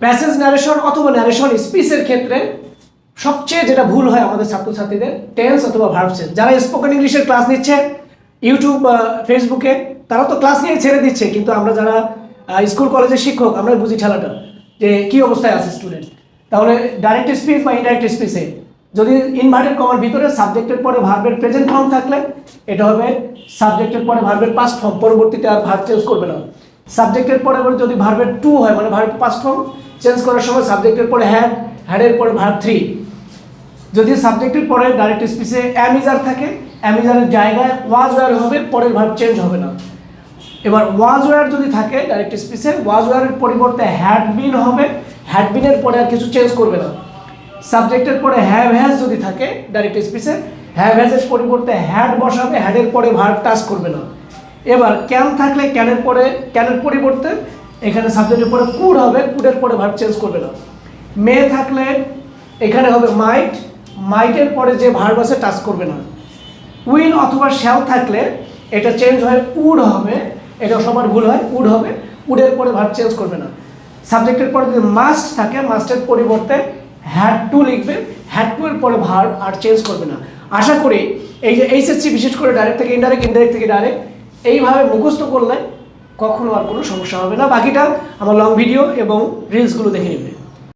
Passage narration অথবা narration স্পিচের ক্ষেত্রে সবচেয়ে যেটা ভুল হয় আমাদের ছাত্রছাত্রীদের টেন্স অথবা ভার্ব চেঞ্জ। যারা স্পোকেন ইংলিশের ক্লাস নিচ্ছে ইউটিউব বা ফেসবুকে, তারা তো ক্লাস নিয়ে ছেড়ে দিচ্ছে, কিন্তু আমরা যারা স্কুল কলেজের শিক্ষক আমরা বুঝি ঠেলাটা যে কী অবস্থায় আছে স্টুডেন্ট। তাহলে ডাইরেক্ট স্পিচ বা ইনডাইরেক্ট স্পিচে যদি ইনভার্টেড কমার ভিতরে সাবজেক্টের পরে ভার্বের প্রেজেন্ট ফর্ম থাকলে এটা হবে সাবজেক্টের পরে ভার্বের পাস্ট ফর্ম, পরবর্তীতে আর ভার্ব চেঞ্জ করবে না। সাবজেক্টের পরে যদি ভার্বের টু হয় মানে ভার্ব পাস্ট ফর্ম চেঞ্জ করার সময় সাবজেক্টের পরে হ্যাড, হ্যাডের পরে ভার্ব থ্রি। যদি সাবজেক্টের পরে ডাইরেক্ট স্পিচে অ্যামিজার থাকে, অ্যামিজারের জায়গায় ওয়াজ ওয়ার হবে, পরের ভার্ব চেঞ্জ হবে না। এবার ওয়াজ ওয়ার যদি থাকে ডাইরেক্ট স্পিচে, ওয়াজ ওয়ারের পরিবর্তে হ্যাড বিন হবে, হ্যাড বিনের পরে আর কিছু চেঞ্জ করবে না। সাবজেক্টের পরে হ্যাভ হ্যাজ যদি থাকে ডাইরেক্ট স্পিচে, হ্যাভ হ্যাজের পরিবর্তে হ্যাড বসাবে, হ্যাডের পরে ভার্ব টাচ করবে না। এবার ক্যান থাকলে ক্যানের পরে, ক্যানের পরিবর্তে এখানে সাবজেক্টের পরে কুড হবে, কুডের পরে ভার্ব চেঞ্জ করবে না। মে থাকলে এখানে হবে মাইট, মাইটের পরে যে ভার্ব আছে টাচ করবে না। উইল অথবা শ্যাল থাকলে এটা চেঞ্জ হয় উড হবে, এটা সবার ভুল হয়, উড হবে, উডের পরে ভার্ব চেঞ্জ করবে না। সাবজেক্টের পরে যদি মাস্ট থাকে, মাস্টের পরিবর্তে হ্যাড টু লিখবে, হ্যাড টু এর পরে ভার্ব আর চেঞ্জ করবে না। আশা করি এই যে এইচএসসি বিশেষ করে ডাইরেক্ট থেকে ইনডাইরেক্ট, ইনডাইরেক্ট থেকে ডাইরেক্ট এইভাবে মুখস্থ করলে কখনো আর কোনো সমস্যা হবে না। বাকিটা আমার লং ভিডিও এবং রিলসগুলো দেখে নেবে।